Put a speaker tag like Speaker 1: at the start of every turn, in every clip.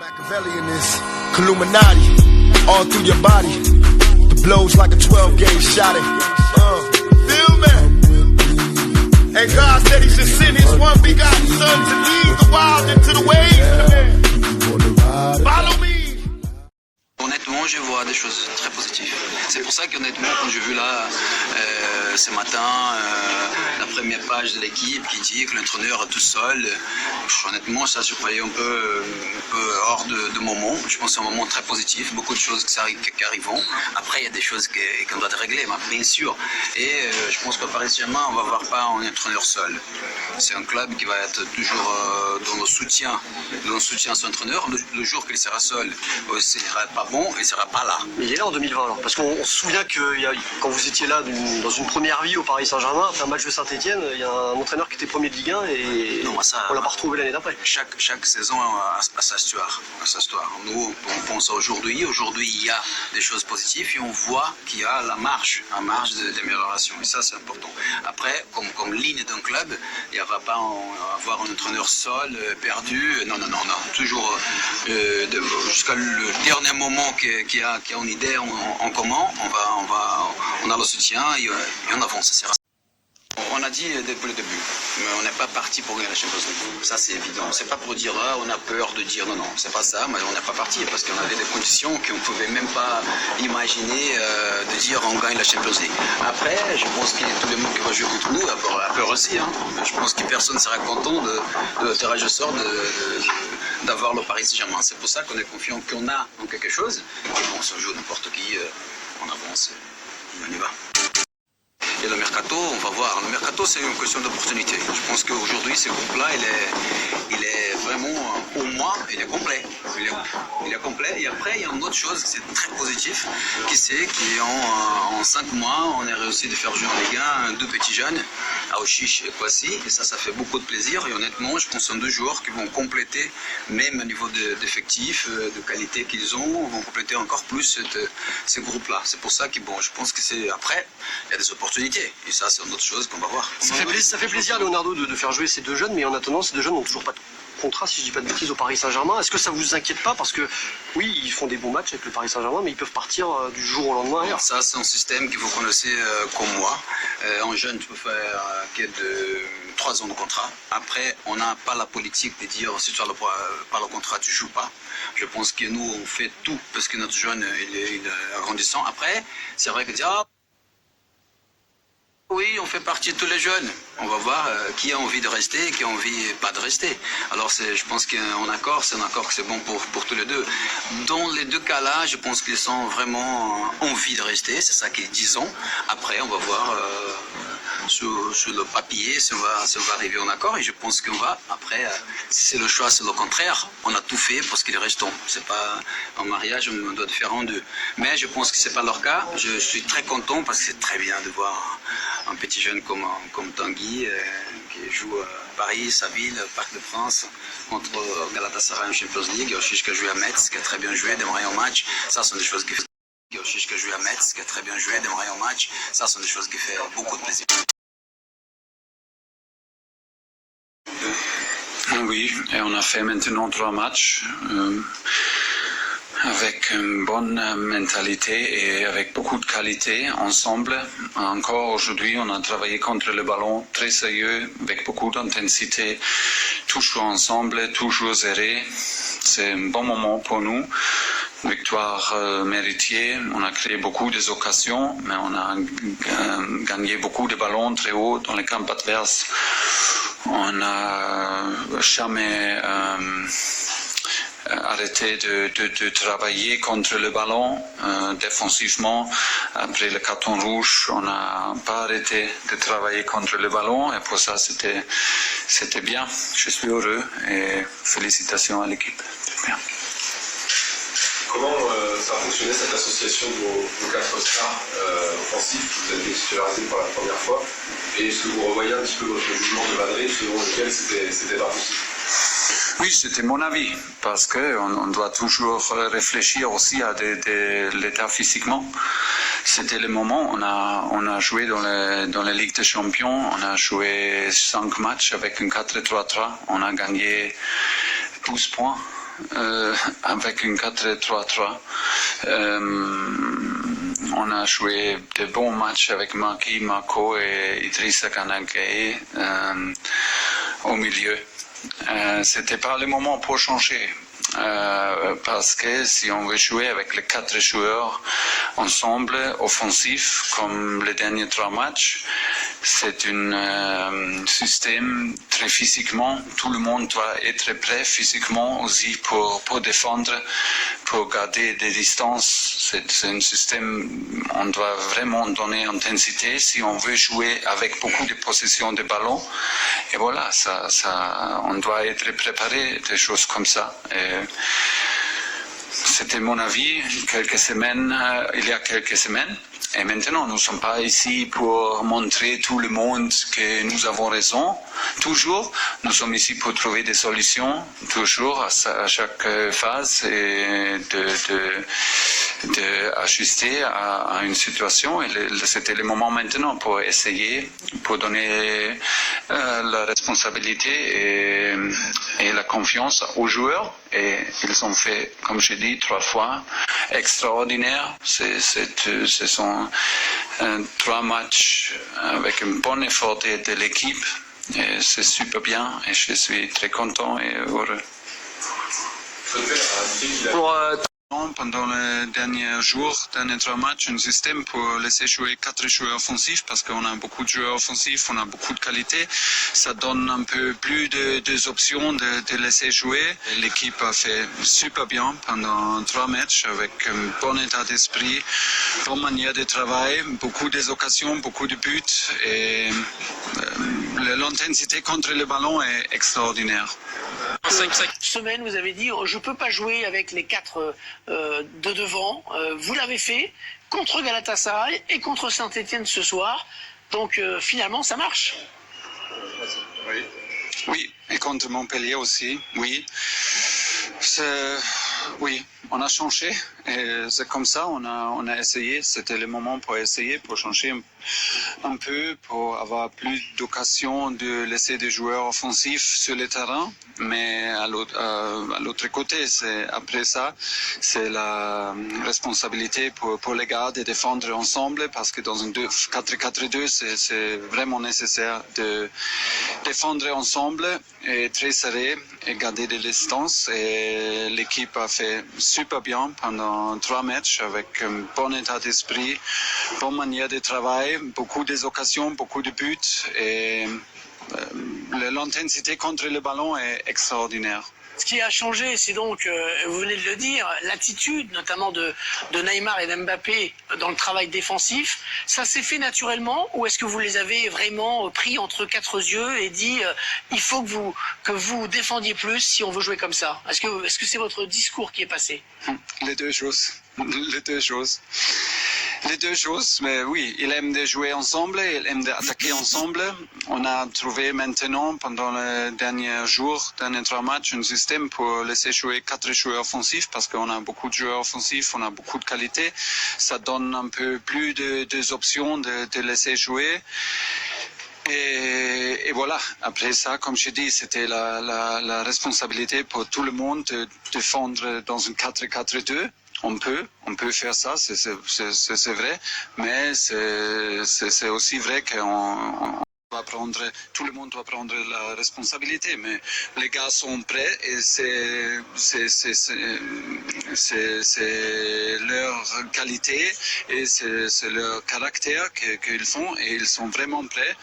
Speaker 1: Machiavelli in this Illuminati, all through your body. The blows like a 12-gauge shot. Feel me? And God said He should send His one begotten Son to lead the wild into the ways. Follow me.
Speaker 2: Honnêtement, je vois des choses très positives. C'est pour ça qu'honnêtement, quand j'ai vu là, ce matin, la première page de l'équipe qui dit que l'entraîneur est tout seul, honnêtement, ça je croyais un peu hors de moment. Je pense que c'est un moment très positif, beaucoup de choses qui arrivent. Après, il y a des choses qu'on doit régler, bien sûr. Et je pense qu'à Paris Saint-Germain, on ne va voir pas un entraîneur seul. C'est un club qui va être toujours dans le soutien à son entraîneur. Le jour qu'il sera seul, ce sera pas bon et il ne sera pas là.
Speaker 3: Mais il est là en 2020 alors, parce qu'on se souvient que quand vous étiez là dans une première vie au Paris Saint-Germain, après un match de Saint-Etienne, il y a un entraîneur qui était premier de Ligue 1 et non, on l'a pas retrouvé l'année d'après.
Speaker 2: Chaque saison a sa histoire. Nous, on pense à aujourd'hui. Aujourd'hui, il y a des choses positives et on voit qu'il y a la marge d'amélioration. Et ça, c'est important. Après, comme ligne d'un club, il ne va pas avoir un entraîneur seul, perdu. Non. Toujours jusqu'à le dernier moment qu'il y a une idée en commun, on a le soutien et on avance. On a dit depuis le début, mais on n'est pas parti pour gagner la Champions League. Ça, c'est évident. C'est pas pour dire on a peur de dire non, c'est pas ça, mais on n'est pas parti parce qu'on avait des conditions qu'on ne pouvait même pas imaginer de dire on gagne la Champions League. Après, je pense que tout le monde qui va jouer contre nous a peur aussi. Je pense que personne ne sera content de tirage au sort d'avoir le Paris Saint-Germain. C'est pour ça qu'on est confiant qu'on a en quelque chose. Et bon, si on joue n'importe qui, on avance et on y va. Et le mercato, on va voir. Le mercato, c'est une question d'opportunité. Je pense qu'aujourd'hui, ce groupe-là, il est vraiment, au moins, il est complet. Il est complet. Et après, il y a une autre chose, c'est très positif, en 5 mois, on a réussi de faire jouer en Ligue 1 deux petits jeunes, Aouchiche et Kwasi. Et ça fait beaucoup de plaisir. Et honnêtement, je pense que ce sont 2 joueurs qui vont compléter, même au niveau d'effectifs, de qualité qu'ils ont, vont compléter encore plus ce groupe-là. C'est pour ça que, je pense que c'est après, il y a des opportunités. Et ça, c'est une autre chose qu'on va voir.
Speaker 3: Ça fait plaisir, Leonardo, de faire jouer ces 2 jeunes, mais en attendant, ces 2 jeunes n'ont toujours pas de contrat, si je dis pas de bêtises, au Paris Saint-Germain. Est-ce que ça vous inquiète pas? Parce que, oui, ils font des bons matchs avec le Paris Saint-Germain, mais ils peuvent partir du jour au lendemain ailleurs.
Speaker 2: Ça, c'est un système que vous connaissez comme moi. En jeune, tu peux faire de 3 ans de contrat. Après, on n'a pas la politique de dire si tu n'as pas le contrat, tu ne joues pas. Je pense que nous, on fait tout parce que notre jeune, il est grandissant. Après, c'est vrai que dire oui, on fait partie de tous les jeunes. On va voir qui a envie de rester et qui a envie pas de rester. Alors je pense qu'un accord, c'est un accord que c'est bon pour tous les deux. Dans les 2 cas-là, je pense qu'ils ont vraiment envie de rester. C'est ça qu'ils disent. Après, on va voir sur le papier si on va arriver en accord. Et je pense qu'on va, après, si c'est le choix, c'est le contraire. On a tout fait pour ce qu'ils restent. C'est pas un mariage, on doit faire en 2. Mais je pense que c'est pas leur cas. Je suis très content parce que c'est très bien de voir un petit jeune comme Tanguy qui joue à Paris, sa ville, Parc de France, contre Galatasaray en Champions League. Aouchiche qui a joué à Metz, qui a très bien joué, démarré en match. Ça, ce sont des choses qui fait. Aouchiche qui a joué à Metz, qui a très bien joué, démarré en match. Ça, ce sont des choses qui fait beaucoup de plaisir.
Speaker 4: Oui, et on a fait maintenant 3 matchs. Avec une bonne mentalité et avec beaucoup de qualité ensemble. Encore aujourd'hui, on a travaillé contre le ballon très sérieux, avec beaucoup d'intensité, toujours ensemble, toujours serré. C'est un bon moment pour nous. Victoire méritée, on a créé beaucoup d'occasions, mais on a gagné beaucoup de ballons très haut dans les camps adverses. On n'a jamais arrêté de travailler contre le ballon défensivement. Après le carton rouge, on n'a pas arrêté de travailler contre le ballon et pour ça c'était bien. Je suis heureux et félicitations à l'équipe. Bien.
Speaker 5: Comment ça a fonctionné cette association de vos 4 stars offensifs? Vous avez été titularisé pour la première fois. Et est-ce que vous revoyez un petit peu votre jugement de Madrid selon lequel c'était pas possible?
Speaker 4: Oui, c'était mon avis, parce qu'on doit toujours réfléchir aussi à l'état physiquement. C'était le moment, on a joué dans la Ligue des Champions, on a joué 5 matchs avec un 4-3-3, on a gagné 12 points. avec une 4-3-3. On a joué de bons matchs avec Marco et Idrissa Gana Gueye au milieu. C'était pas le moment pour changer. Parce que si on veut jouer avec les 4 joueurs ensemble, offensifs, comme les derniers 3 matchs, c'est un système très physiquement. Tout le monde doit être prêt physiquement aussi pour défendre, pour garder des distances. C'est un système, on doit vraiment donner intensité si on veut jouer avec beaucoup de possession de ballon. Et voilà, on doit être préparé, des choses comme ça. C'était mon avis il y a quelques semaines. Et maintenant, nous ne sommes pas ici pour montrer tout le monde que nous avons raison. Toujours, nous sommes ici pour trouver des solutions, toujours à chaque phase et de ajuster à une situation. Et c'était le moment maintenant pour essayer, pour donner la responsabilité et la confiance aux joueurs. Et ils ont fait, comme je dis, 3 fois extraordinaire. Ce sont 3 matchs avec un bon effort de l'équipe. Et c'est super bien et je suis très content et heureux. Pendant les derniers jours, derniers 3 matchs, un système pour laisser jouer 4 joueurs offensifs parce qu'on a beaucoup de joueurs offensifs, on a beaucoup de qualité. Ça donne un peu plus d'options de laisser jouer. L'équipe a fait super bien pendant 3 matchs avec un bon état d'esprit, bonne manière de travail, beaucoup d'occasions, beaucoup de buts et l'intensité contre le ballon est extraordinaire.
Speaker 6: 5 semaines, vous avez dit je peux pas jouer avec les 4 de devant. Vous l'avez fait contre Galatasaray et contre Saint-Etienne ce soir. Donc finalement, ça marche.
Speaker 4: Oui, et contre Montpellier aussi, oui. Oui, on a changé et c'est comme ça, on a essayé, c'était le moment pour essayer, pour changer un peu, pour avoir plus d'occasion de laisser des joueurs offensifs sur le terrain, mais à l'autre côté, après ça, c'est la responsabilité pour les gars de défendre ensemble, parce que dans un 4-4-2, c'est vraiment nécessaire de défendre ensemble et très serré et garder des distances, et l'équipe a fait super bien pendant 3 matchs avec un bon état d'esprit, bonne manière de travail, beaucoup d'occasions, beaucoup de buts et l'intensité contre le ballon est extraordinaire.
Speaker 6: Ce qui a changé, c'est donc, vous venez de le dire, l'attitude notamment de Neymar et d'Mbappé dans le travail défensif. Ça s'est fait naturellement ou est-ce que vous les avez vraiment pris entre 4 yeux et dit il faut que vous défendiez plus si on veut jouer comme ça? Est-ce que c'est votre discours qui est passé?
Speaker 4: Les deux choses. Les deux choses, mais oui, il aime de jouer ensemble, il aime d'attaquer ensemble. On a trouvé maintenant, pendant les derniers jours, derniers 3 matchs, un système pour laisser jouer 4 joueurs offensifs, parce qu'on a beaucoup de joueurs offensifs, on a beaucoup de qualité. Ça donne un peu plus d'options de laisser jouer. Et voilà, après ça, comme je dis, c'était la responsabilité pour tout le monde de défendre dans un 4-4-2. On peut faire ça, c'est vrai, mais c'est aussi vrai qu'on doit tout le monde doit prendre la responsabilité, mais les gars sont prêts et c'est leur qualité et c'est leur caractère qu'ils font et ils sont vraiment prêts.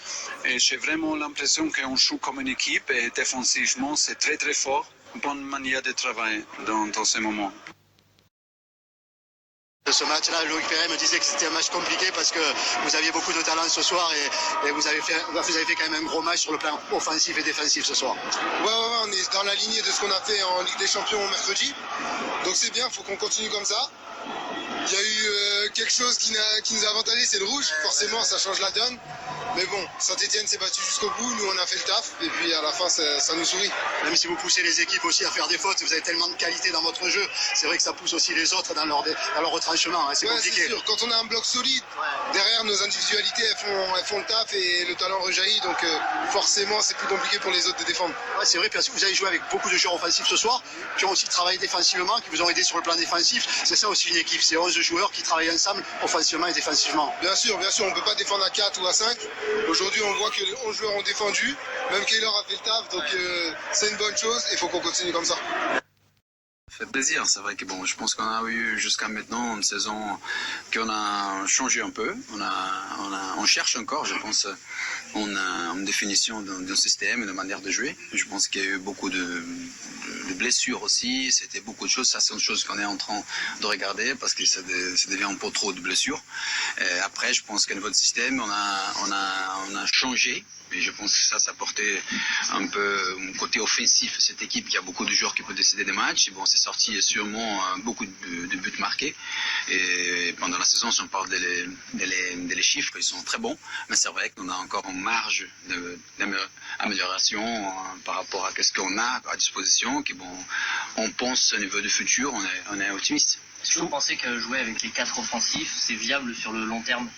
Speaker 4: Et j'ai vraiment l'impression qu'on joue comme une équipe et défensivement c'est très très fort, bonne manière de travailler dans ce moment.
Speaker 7: De ce match-là, Loïc Perret me disait que c'était un match compliqué parce que vous aviez beaucoup de talent ce soir et vous avez fait quand même un gros match sur le plan offensif et défensif ce soir.
Speaker 1: Ouais, on est dans la lignée de ce qu'on a fait en Ligue des Champions mercredi. Donc c'est bien, il faut qu'on continue comme ça. Il y a eu quelque chose qui nous a avantagé, c'est le rouge. Forcément, ça change la donne. Mais bon, Saint-Etienne s'est battu jusqu'au bout, nous on a fait le taf, et puis à la fin ça nous sourit.
Speaker 7: Même si vous poussez les équipes aussi à faire des fautes, vous avez tellement de qualité dans votre jeu, c'est vrai que ça pousse aussi les autres dans leur retranchement, hein, c'est compliqué.
Speaker 1: C'est sûr, quand on a un bloc solide, derrière nos individualités elles font le taf et le talent rejaillit, donc forcément c'est plus compliqué pour les autres de défendre.
Speaker 7: Ouais, c'est vrai, parce que vous avez joué avec beaucoup de joueurs offensifs ce soir, qui ont aussi travaillé défensivement, qui vous ont aidé sur le plan défensif. C'est ça aussi une équipe, c'est 11 joueurs qui travaillent ensemble offensivement et défensivement.
Speaker 1: Bien sûr, on ne peut pas défendre à 4 ou à 5. Aujourd'hui on voit que les 11 joueurs ont défendu, même Keylor a fait le taf, donc c'est une bonne chose et il faut qu'on continue comme ça.
Speaker 2: Ça fait plaisir, c'est vrai que bon, je pense qu'on a eu jusqu'à maintenant une saison qu'on a changé un peu, on cherche encore, je pense, une définition d'un système, une manière de jouer. Je pense qu'il y a eu beaucoup de blessures aussi, c'était beaucoup de choses, ça c'est une chose qu'on est en train de regarder parce que ça devient un peu trop de blessures. Et après, je pense qu'au niveau de système, on a changé. Et je pense que ça portait un peu un côté offensif cette équipe qui a beaucoup de joueurs qui peuvent décider des matchs. Et bon, c'est sorti sûrement beaucoup de buts marqués. Et pendant la saison, si on parle des chiffres, ils sont très bons. Mais c'est vrai qu'on a encore une marge d'amélioration par rapport à ce qu'on a à disposition. Qui, bon, on pense au niveau du futur, on est optimiste.
Speaker 8: Est-ce que vous pensez que jouer avec les 4 offensifs, c'est viable sur le long terme?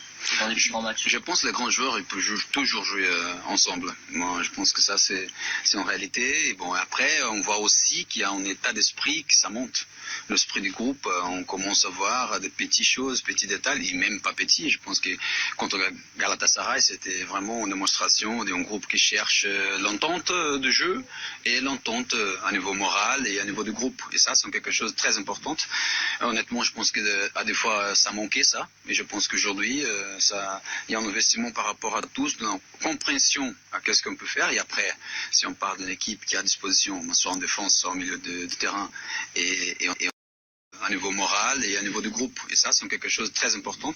Speaker 8: Dans les plus grands matchs.
Speaker 2: Je pense que les grands joueurs, ils peuvent toujours jouer ensemble. Moi, je pense que ça, c'est en réalité. Et bon, après, on voit aussi qu'il y a un état d'esprit que ça monte. L'esprit du groupe, on commence à voir des petites choses, petits détails, et même pas petits. Je pense que contre Galatasaray, c'était vraiment une démonstration d'un groupe qui cherche l'entente de jeu et l'entente à niveau moral et à niveau du groupe. Et ça, c'est quelque chose de très important. Honnêtement, je pense que des fois, ça manquait ça. Mais je pense qu'aujourd'hui, il y a un investissement par rapport à tous, dans la compréhension à qu'est-ce qu'on peut faire. Et après, si on parle d'une équipe qui a à disposition, soit en défense, soit au milieu de terrain, et à niveau moral et à niveau du groupe. Et ça, c'est quelque chose de très important.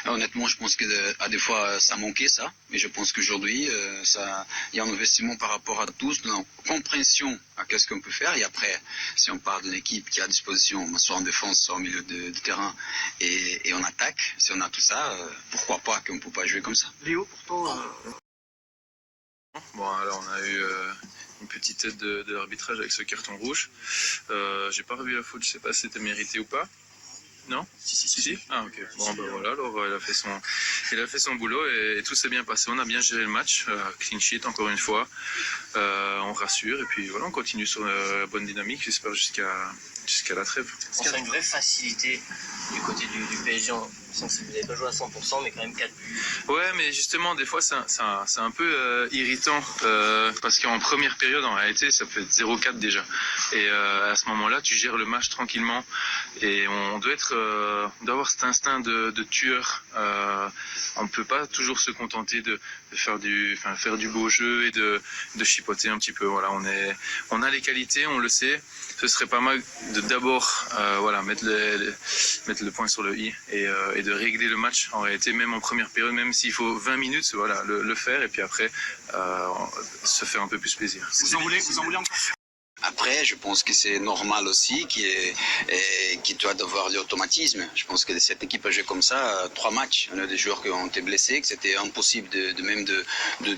Speaker 2: Honnêtement, je pense que des fois, ça manquait ça. Mais je pense qu'aujourd'hui, il y a un investissement par rapport à tous, dans la compréhension à qu'est-ce qu'on peut faire. Et après, si on parle d'une équipe qui a à disposition, soit en défense, soit au milieu de terrain, et on attaque, si on a tout ça, pourquoi pas qu'on ne peut pas jouer comme ça.
Speaker 3: Léo, pourtant...
Speaker 5: Bon, alors on a eu une petite tête de l'arbitrage avec ce carton rouge. J'ai pas revu la faute, je sais pas si c'était mérité ou pas. Non ? Si. Ah ok. Bon ben voilà, alors il a fait son boulot et tout s'est bien passé. On a bien géré le match, clean sheet encore une fois. On rassure et puis voilà, on continue sur la bonne dynamique, j'espère jusqu'à la trêve.
Speaker 8: On sent une vraie facilité du côté du PSG. Vous n'avez pas joué à 100%, mais quand même 4 buts.
Speaker 5: Ouais, mais justement, des fois, c'est un peu irritant parce qu'en première période, en réalité, ça peut être 0-4 déjà. Et à ce moment-là, tu gères le match tranquillement et on doit avoir cet instinct de tueur. On ne peut pas toujours se contenter de faire du beau jeu et de chipoter un petit peu. Voilà, on a les qualités, on le sait. Ce serait pas mal de d'abord mettre le point sur le i et de régler le match en réalité, même en première période, même s'il faut 20 minutes, voilà, le faire et puis après se faire un peu plus plaisir.
Speaker 3: Vous en voulez encore?
Speaker 2: Après, je pense que c'est normal aussi qu'il doit avoir l'automatisme. Je pense que cette équipe a joué comme ça 3 matchs. On a des joueurs qui ont été blessés, que c'était impossible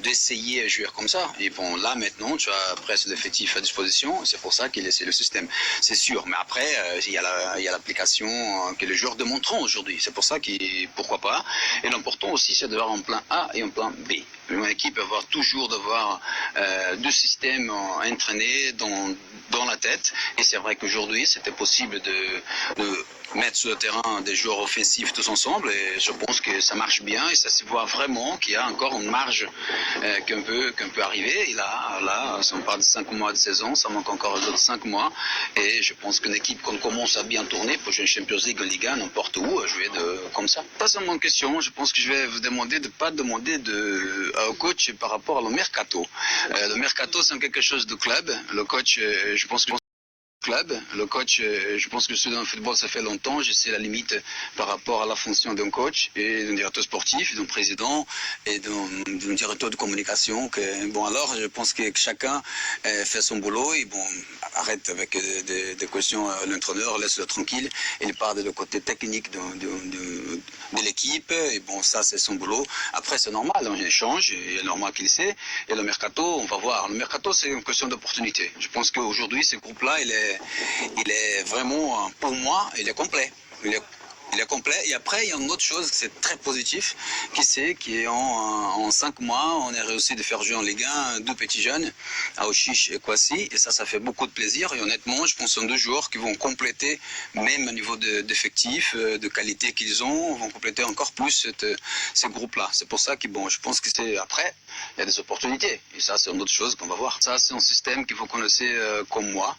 Speaker 2: d'essayer de jouer comme ça. Et bon, là maintenant, tu as presque l'effectif à disposition. C'est pour ça qu'il essaie le système. C'est sûr. Mais après, il y a l'application que les joueurs démontreront aujourd'hui. C'est pour ça pourquoi pas. Et l'important aussi, c'est d'avoir un plan A et un plan B. Une équipe va toujours devoir 2 systèmes entraînés dans la tête. Et c'est vrai qu'aujourd'hui, c'était possible de mettre sur le terrain des joueurs offensifs tous ensemble. Et je pense que ça marche bien. Et ça se voit vraiment qu'il y a encore une marge qu'on peut arriver. Et là, si on parle de 5 mois de saison, ça manque encore les autres 5 mois. Et je pense qu'une équipe qu'on commence à bien tourner pour jouer une Champions League, en Liga, n'importe où, jouer comme ça. Pas seulement une question. Je pense que je vais vous demander de ne pas demander au coach par rapport au mercato. Le mercato, c'est quelque chose de club. Le coach, je pense que club. Le coach, je pense que je suis dans le football, ça fait longtemps. Je sais la limite par rapport à la fonction d'un coach et d'un directeur sportif, d'un président et d'un directeur de communication. Bon, alors, je pense que chacun fait son boulot et bon, arrête avec des questions à l'entraîneur, laisse-le tranquille. Il parle de côté technique de l'équipe et bon, ça, c'est son boulot. Après, c'est normal, on échange, il est normal qu'il sait. Et le mercato, on va voir. Le mercato, c'est une question d'opportunité. Je pense qu'aujourd'hui, ce groupe-là, il est vraiment, pour moi, il est complet. Il est complet. Et après, il y a une autre chose, c'est très positif, qui est en 5 mois, on a réussi de faire jouer en Ligue 1 2 petits jeunes, Aouchiche et Kwasi. Et ça fait beaucoup de plaisir. Et honnêtement, je pense que ce sont 2 joueurs qui vont compléter, même au niveau d'effectifs, de qualité qu'ils ont, vont compléter encore plus ce groupe-là. C'est pour ça que, bon, je pense que c'est après, il y a des opportunités. Et ça, c'est une autre chose qu'on va voir. Ça, c'est un système qu'il faut connaître comme moi.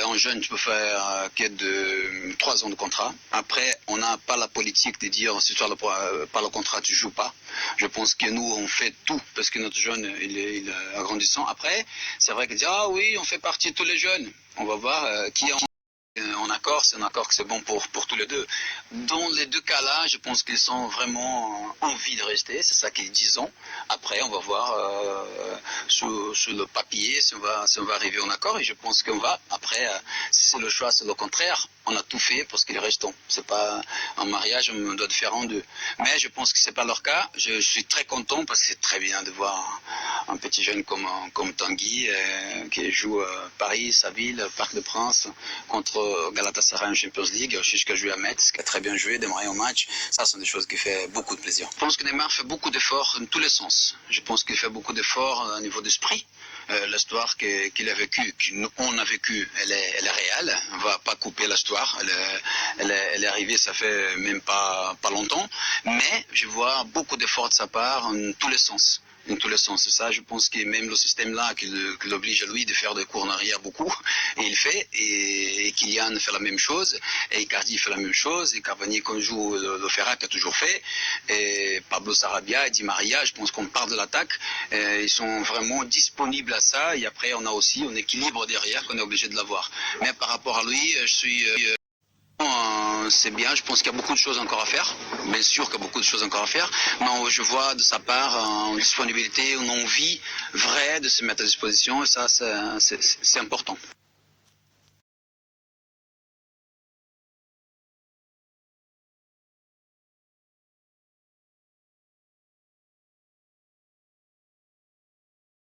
Speaker 2: En jeune, tu peux faire que de 3 ans de contrat. Après, on n'a pas la politique de dire si tu n'as pas le contrat, tu ne joues pas. Je pense que nous, on fait tout parce que notre jeune, il est agrandissant. Après, c'est vrai que dire ah oui, on fait partie de tous les jeunes. On va voir qui est en accord, c'est un accord que c'est bon pour tous les deux. Dans les 2 cas-là, je pense qu'ils sont vraiment envie de rester, c'est ça qu'ils disent. Après, on va voir sur le papier si on va arriver en accord et je pense qu'on va. Après, si c'est le choix, c'est le contraire. On a tout fait pour ce qu'ils restent. C'est pas un mariage, on doit faire en 2. Mais je pense que c'est pas leur cas. Je suis très content parce que c'est très bien de voir un petit jeune comme Tanguy qui joue Paris, sa ville, Parc des Princes contre Galatasaray en Champions League, jusqu'à jouer à Metz, qui a très bien joué, démarré au match. Ça, ce sont des choses qui font beaucoup de plaisir. Je pense que Neymar fait beaucoup d'efforts dans tous les sens. Je pense qu'il fait beaucoup d'efforts au niveau d'esprit. L'histoire qu'il a vécue, qu'on a vécue, elle est réelle. On ne va pas couper l'histoire. Elle est arrivée, ça fait même pas longtemps. Mais je vois beaucoup d'efforts de sa part en tous les sens. Dans tous les sens. Et ça, je pense que même le système-là, qui l'oblige à lui de faire des cours en arrière beaucoup, et il fait, et Kylian fait la même chose, et Icardi fait la même chose, et Cavani, quand joue le Ferrat, a toujours fait, et Pablo Sarabia et Di Maria, je pense qu'on part de l'attaque, ils sont vraiment disponibles à ça, et après, on a aussi un équilibre derrière qu'on est obligé de l'avoir. Mais par rapport à lui, je suis... c'est bien, je pense qu'il y a beaucoup de choses encore à faire. Bien sûr qu'il y a beaucoup de choses encore à faire. Mais je vois de sa part une disponibilité, une envie vraie de se mettre à disposition. Et ça, c'est important.